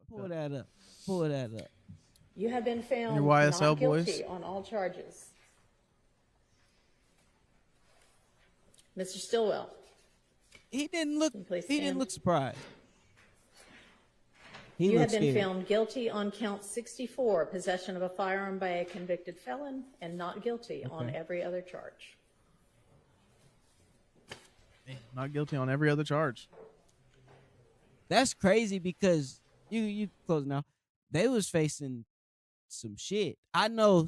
Pull that up. Pull that up. You have been found Your YSL not guilty boys? on all charges. Mr. Stillwell. He didn't look. Please He didn't stand. look surprised. He You have looked been scared. found guilty on count 64, possession of a firearm by a convicted felon, and not guilty on every other charge. Not guilty on every other charge. That's crazy because you close now. They was facing some shit. I know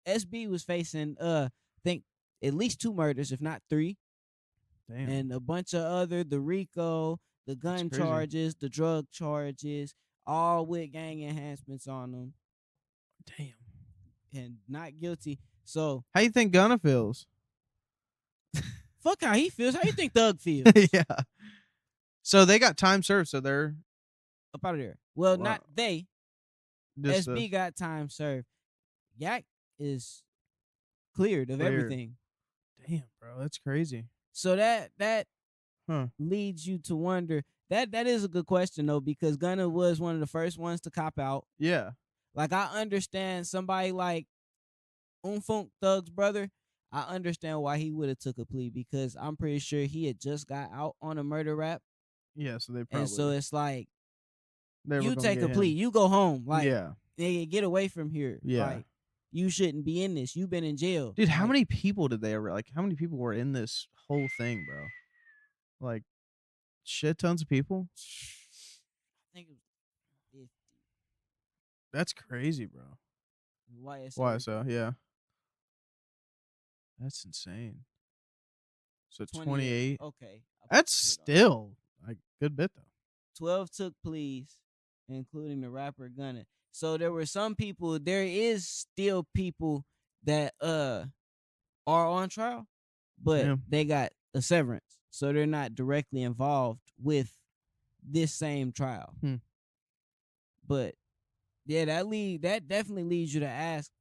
SB was facing I think at least 2 murders, if not 3. Damn. And a bunch of other, the RICO, the gun crazy. charges, the drug charges, all with gang enhancements on them. Damn. And not guilty. So How you think Gunna feels? fuck how he feels. How you think Thug feels? Yeah. So they got time served, so they're Up out of there. Well, Wow. not they. just SB got time served. Yak is cleared of Cleared. everything. damn, bro, that's crazy. So that Huh. leads you to wonder. That is a good question though, because Gunna was one of the first ones to cop out. Yeah. Like I understand somebody like Funk Thug's brother. I understand why he would have took a plea because I'm pretty sure he had just got out on a murder rap, Yeah, so they probably and so it's like they were you gonna take get a plea, him. you go home, like Yeah. nigga, get away from here. Yeah. Like you shouldn't be in this. You've been in jail, Dude, how Like, many people did they ever how many people were in this whole thing, bro? Like shit tons of people? I think it was 50. That's crazy, bro. YSL. YSL, yeah. That's insane. So 28. Okay. I put That's the shit on. still like good bit though. 12 took pleas, including the rapper Gunna. So there were some people. There is still people that are on trial, but Yeah. they got a severance, so they're not directly involved with this same trial. Hmm. But yeah, that definitely leads you to ask,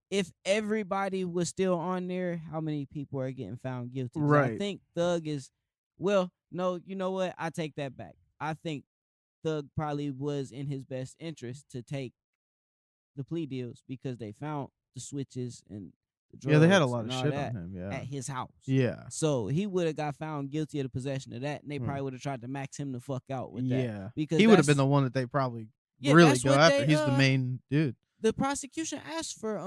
if everybody was still on there, how many people are getting found guilty? 'Cause I Right. think Thug is. Well, no, you know what? I take that back. I think Thug probably was in his best interest to take the plea deals because they found the switches and the drugs Yeah, they had a lot and of all shit that on him, yeah. at his house. Yeah. So he would have got found guilty of the possession of that, and they Hmm. probably would have tried to max him the fuck out with that. Yeah. Because He would have been that's- the one that they probably Yeah, really that's go what after. they, He's the main dude. The prosecution asked for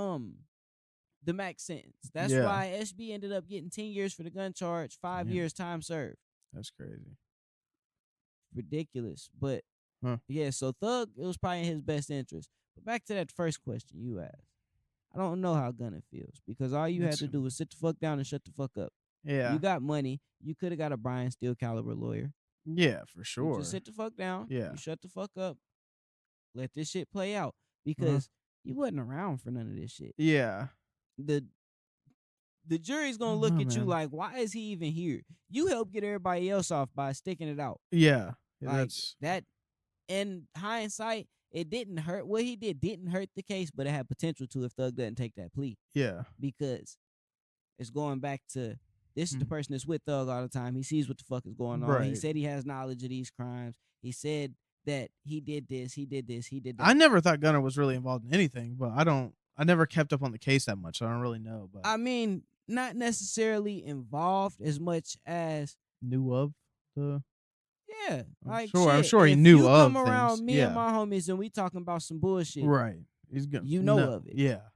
the max sentence. That's Yeah. why SB ended up getting 10 years for the gun charge, 5 Yeah. years time served. That's crazy. Ridiculous. But Huh. yeah, so Thug, it was probably in his best interest. But back to that first question you asked. I don't know how Gunna feels because all you had It's- to do was sit the fuck down and shut the fuck up. Yeah. You got money. You could have got a Brian Steel caliber lawyer. Yeah, for You sure. just sit the fuck down. Yeah. You shut the fuck up. Let this shit play out because you wasn't around for none of this shit. Yeah. The jury's gonna don't look know, at you man. like, why is he even here? You helped get everybody else off by sticking it out. Yeah. Like That's that. In hindsight, it didn't hurt. What he did didn't hurt the case, but it had potential to if Thug doesn't take that plea yeah. because it's going back to this is the Mhm. person that's with Thug all the time. He sees what the fuck is going on. He Right. said he has knowledge of these crimes. He said that he did this, he did this, he did that. I never thought Gunner was really involved in anything, but I never kept up on the case that much, so I don't really know. But I mean, not necessarily involved as much as knew of the yeah. Like I'm shit, sure he if knew you of come around things, me yeah. and my homies and we talking about some bullshit. right. He's gonna You know of it. Yeah.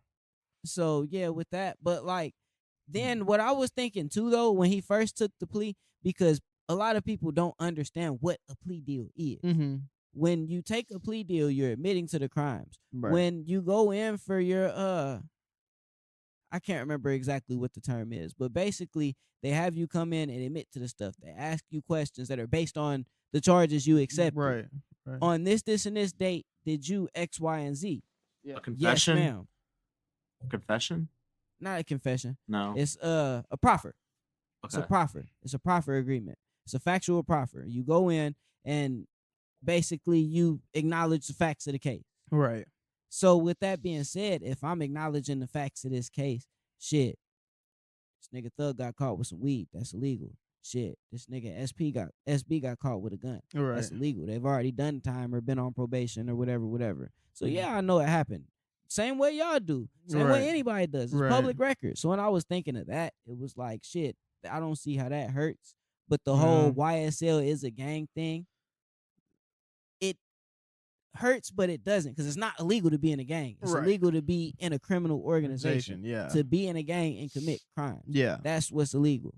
So yeah, with that, but like then what I was thinking too though when he first took the plea, because a lot of people don't understand what a plea deal is. Mm-hmm. When you take a plea deal, you're admitting to the crimes. Right. When you go in for your I can't remember exactly what the term is, but basically they have you come in and admit to the stuff. They ask you questions that are based on the charges you accept. Right. Right. On this, and this date, did you X, Y, and Z? Yeah. A confession? Yes, ma'am. Confession? Not a confession. No. It's a proffer. It's a Okay. proffer. It's a proffer agreement. It's a factual proffer. You go in and basically you acknowledge the facts of the case. Right. So with that being said, if I'm acknowledging the facts of this case, shit, this nigga Thug got caught with some weed. That's illegal. shit, this nigga SB got caught with a gun. Right. That's illegal. They've already done time or been on probation or whatever. So Mhm. yeah, I know it happened. Same way y'all do. Same Right. way anybody does. It's Right. public record. So when I was thinking of that, it was like, shit, I don't see how that hurts. But the Yeah. whole YSL is a gang thing, it hurts, but it doesn't, because it's not illegal to be in a gang. It's Right. illegal to be in a criminal organization. Yeah. To be in a gang and commit crimes. Yeah. That's what's illegal.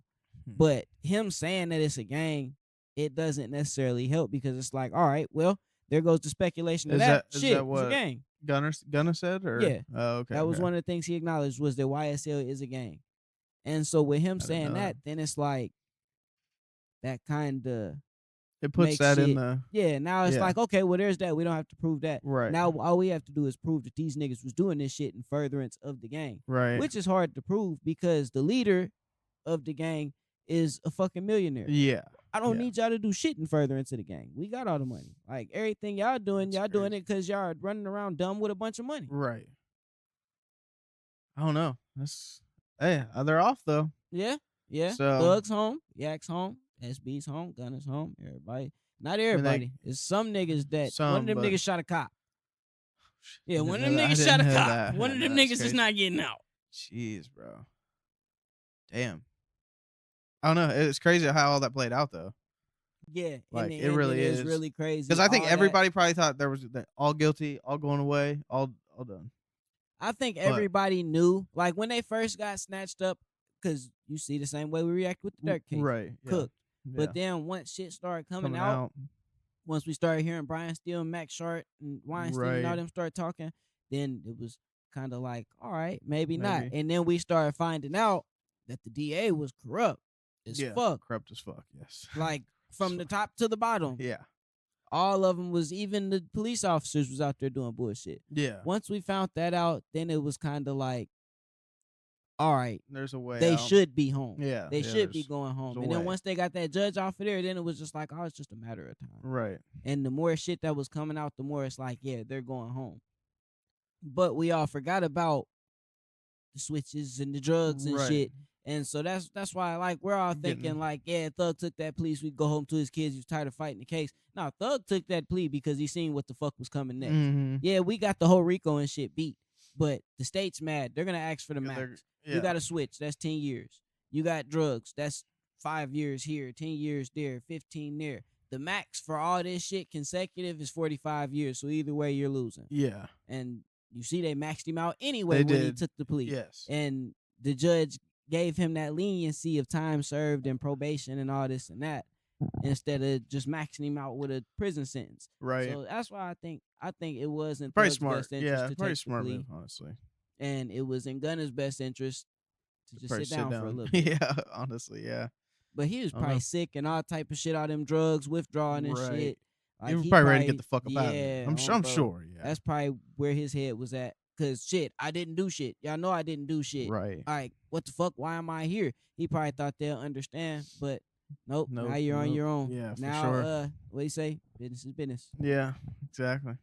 Hmm. But him saying that it's a gang, it doesn't necessarily help, because it's like, all right, well, there goes the speculation of Is that. that- is Shit, that it's a what- gang. Gunna said, or Yeah. Oh, okay. That was okay. one of the things he acknowledged, was that YSL is a gang. And so with him didn't saying know that, then it's like that kind of It puts makes that in shit- the yeah. Now it's Yeah. like, okay, well, there's that. We don't have to prove that. right. Now all we have to do is prove that these niggas was doing this shit in furtherance of the gang, right. which is hard to prove because the leader of the gang is a fucking millionaire. Yeah. I don't Yeah. need y'all to do shit in furtherance of the gang. We got all the money. Like everything y'all doing, That's y'all doing crazy. it because y'all are running around dumb with a bunch of money. Right. I don't know. Hey, they're off though. Yeah, yeah. So- Thug's home, Yak's home, SB's home, Gunna's home. Everybody, not everybody. It's some niggas that one Some, of them but- niggas shot a cop. Yeah, didn't one of know them that. I niggas didn't shot a know cop. that. One of them That's niggas is crazy. not getting out. Jeez, bro. Damn. I don't know. It's crazy how all that played out though. Yeah, Like, in the it end, really is is. really crazy. Because I think all that- everybody probably thought there was all guilty, all going away, all done. I think everybody knew, like when they first got snatched up, because you see the same way we react with the Dirk case, Right. Yeah. cooked. Yeah. But then once shit started coming out, once we started hearing Brian Steele, Max Short, and Weinstein and all Right. them start talking, then it was kind of like, all right, maybe not. Maybe. And then we started finding out that the DA was corrupt as fuck. Corrupt as fuck, yes. Like from the top to the bottom. Yeah. All of them was, even the police officers was out there doing bullshit. Yeah. Once we found that out, then it was kind of like, all right, There's a way they out. should be home. Yeah. They yeah, should be there's- going home. there's a And then way. once they got that judge off of there, then it was just like, oh, it's just a matter of time. Right. And the more shit that was coming out, the more it's like, yeah, they're going home. But we all forgot about the switches and the drugs and Right. shit. And so that's why, like, we're all thinking, Getting- like, yeah, Thug took that plea so we could go home to his kids. He was tired of fighting the case. No, Thug took that plea because he seen what the fuck was coming next. Mhm. Yeah, we got the whole RICO and shit beat. But the state's mad. They're going to ask for the Yeah, max. yeah. You got a switch. That's 10 years. You got drugs. That's 5 years here, 10 years there, 15 there. The max for all this shit consecutive is 45 years. So either way, you're losing. Yeah. And you see, they maxed him out anyway They when he did. took the plea. Yes. And the judge gave him that leniency of time served and probation and all this and that, instead of just maxing him out with a prison sentence. Right. So that's why I think it was in Pretty Thug's smart. best interest Yeah. to Pretty take the smart plea, move, honestly. and it was in Gunna's best interest to just Probably sit down for a little bit. Yeah. Honestly. Yeah. But he was I don't probably know. sick and all type of shit, all them drugs, withdrawing and Right. shit. Like, He was he probably ready to get the fuck up out of yeah, there. I'm bro. sure. Yeah. That's probably where his head was at. Cause shit, I didn't do shit. Y'all know I didn't do shit. right. All right, what the fuck? Why am I here? He probably thought they'll understand, but nope. Now you're on your own. Yeah, for now, sure. what do you say? Business is business. Yeah. Exactly.